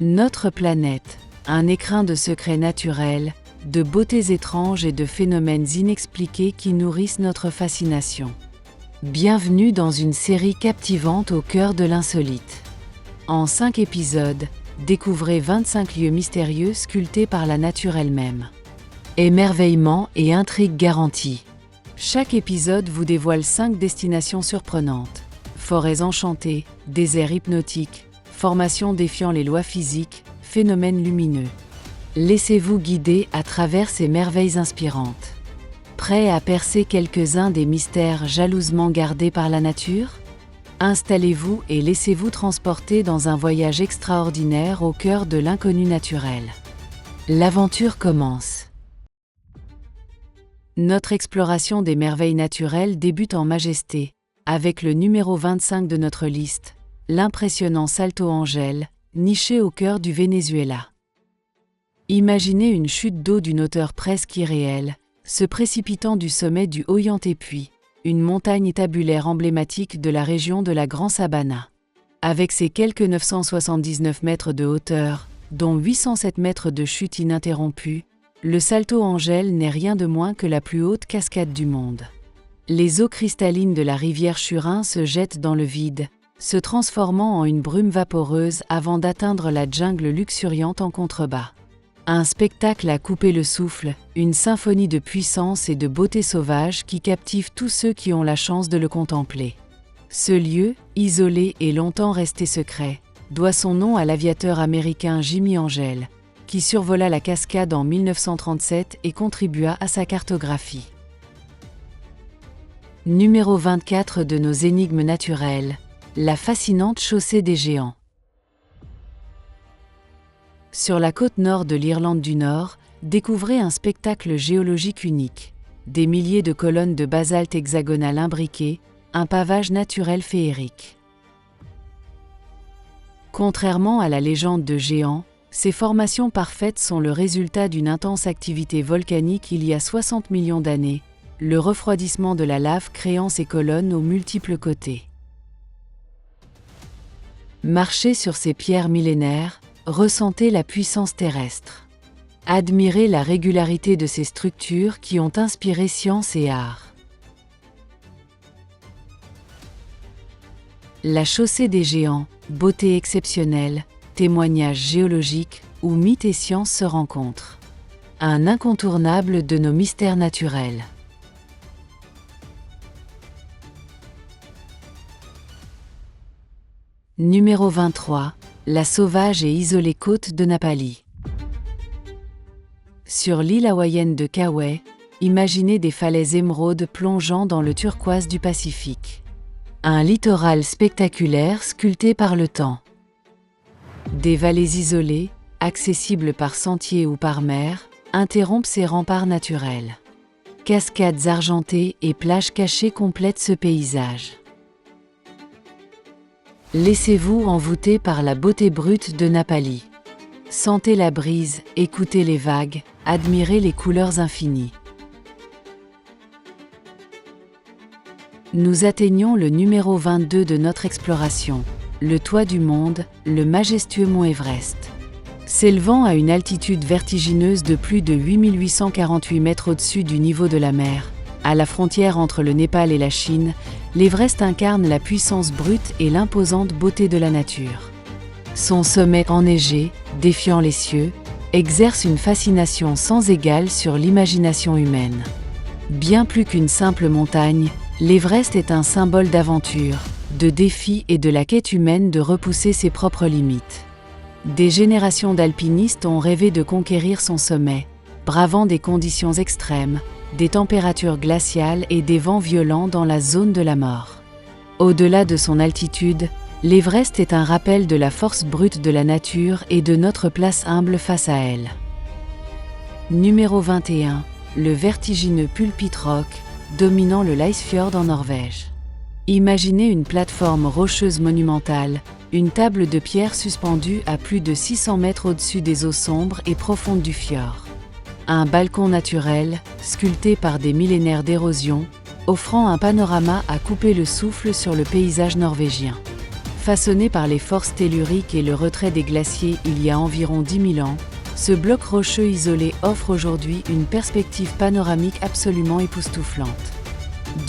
Notre planète, un écrin de secrets naturels, de beautés étranges et de phénomènes inexpliqués qui nourrissent notre fascination. Bienvenue dans une série captivante au cœur de l'insolite. En 5 épisodes, découvrez 25 lieux mystérieux sculptés par la nature elle-même. Émerveillement et intrigue garantis. Chaque épisode vous dévoile 5 destinations surprenantes. Forêts enchantées, déserts hypnotiques, formations défiant les lois physiques, phénomènes lumineux. Laissez-vous guider à travers ces merveilles inspirantes. Prêt à percer quelques-uns des mystères jalousement gardés par la nature ? Installez-vous et laissez-vous transporter dans un voyage extraordinaire au cœur de l'inconnu naturel. L'aventure commence. Notre exploration des merveilles naturelles débute en majesté, avec le numéro 25 de notre liste, l'impressionnant Salto Ángel, niché au cœur du Venezuela. Imaginez une chute d'eau d'une hauteur presque irréelle, se précipitant du sommet du Ollantaypuy, une montagne tabulaire emblématique de la région de la Gran Sabana. Avec ses quelques 979 mètres de hauteur, dont 807 mètres de chute ininterrompue, le Salto Ángel n'est rien de moins que la plus haute cascade du monde. Les eaux cristallines de la rivière Churin se jettent dans le vide, se transformant en une brume vaporeuse avant d'atteindre la jungle luxuriante en contrebas. Un spectacle à couper le souffle, une symphonie de puissance et de beauté sauvage qui captive tous ceux qui ont la chance de le contempler. Ce lieu, isolé et longtemps resté secret, doit son nom à l'aviateur américain Jimmy Ángel, qui survola la cascade en 1937 et contribua à sa cartographie. Numéro 24 de nos énigmes naturelles, la fascinante chaussée des géants. Sur la côte nord de l'Irlande du Nord, découvrez un spectacle géologique unique. Des milliers de colonnes de basalte hexagonales imbriquées, un pavage naturel féerique. Contrairement à la légende de géants, ces formations parfaites sont le résultat d'une intense activité volcanique il y a 60 millions d'années, le refroidissement de la lave créant ces colonnes aux multiples côtés. Marchez sur ces pierres millénaires, ressentez la puissance terrestre. Admirez la régularité de ces structures qui ont inspiré science et art. La chaussée des géants, beauté exceptionnelle, témoignage géologique où mythe et science se rencontrent. Un incontournable de nos mystères naturels. Numéro 23. La sauvage et isolée côte de Napali. Sur l'île hawaïenne de Kauai, imaginez des falaises émeraudes plongeant dans le turquoise du Pacifique. Un littoral spectaculaire sculpté par le temps. Des vallées isolées, accessibles par sentiers ou par mer, interrompent ces remparts naturels. Cascades argentées et plages cachées complètent ce paysage. Laissez-vous envoûter par la beauté brute de Napali. Sentez la brise, écoutez les vagues, admirez les couleurs infinies. Nous atteignons le numéro 22 de notre exploration, le toit du monde, le majestueux mont Everest. S'élevant à une altitude vertigineuse de plus de 8848 mètres au-dessus du niveau de la mer, à la frontière entre le Népal et la Chine, l'Everest incarne la puissance brute et l'imposante beauté de la nature. Son sommet enneigé, défiant les cieux, exerce une fascination sans égale sur l'imagination humaine. Bien plus qu'une simple montagne, l'Everest est un symbole d'aventure, de défi et de la quête humaine de repousser ses propres limites. Des générations d'alpinistes ont rêvé de conquérir son sommet, bravant des conditions extrêmes, des températures glaciales et des vents violents dans la zone de la mort. Au-delà de son altitude, l'Everest est un rappel de la force brute de la nature et de notre place humble face à elle. Numéro 21. Le vertigineux Pulpit Rock, dominant le Leisfjord en Norvège. Imaginez une plateforme rocheuse monumentale, une table de pierre suspendue à plus de 600 mètres au-dessus des eaux sombres et profondes du fjord. Un balcon naturel, sculpté par des millénaires d'érosion, offrant un panorama à couper le souffle sur le paysage norvégien. Façonné par les forces telluriques et le retrait des glaciers il y a environ 10 000 ans, ce bloc rocheux isolé offre aujourd'hui une perspective panoramique absolument époustouflante.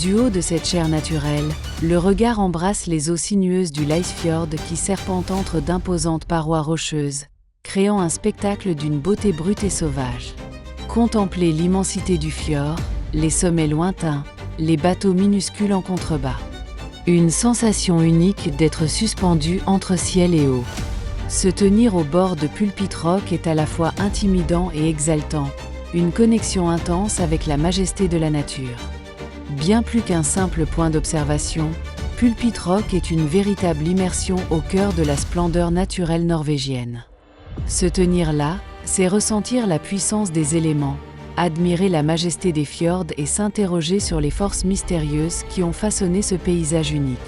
Du haut de cette chair naturelle, le regard embrasse les eaux sinueuses du Leisfjord qui serpentent entre d'imposantes parois rocheuses, créant un spectacle d'une beauté brute et sauvage. Contemplez l'immensité du fjord, les sommets lointains, les bateaux minuscules en contrebas. Une sensation unique d'être suspendu entre ciel et eau. Se tenir au bord de Pulpit Rock est à la fois intimidant et exaltant, une connexion intense avec la majesté de la nature. Bien plus qu'un simple point d'observation, Pulpit Rock est une véritable immersion au cœur de la splendeur naturelle norvégienne. Se tenir là, c'est ressentir la puissance des éléments, admirer la majesté des fjords et s'interroger sur les forces mystérieuses qui ont façonné ce paysage unique.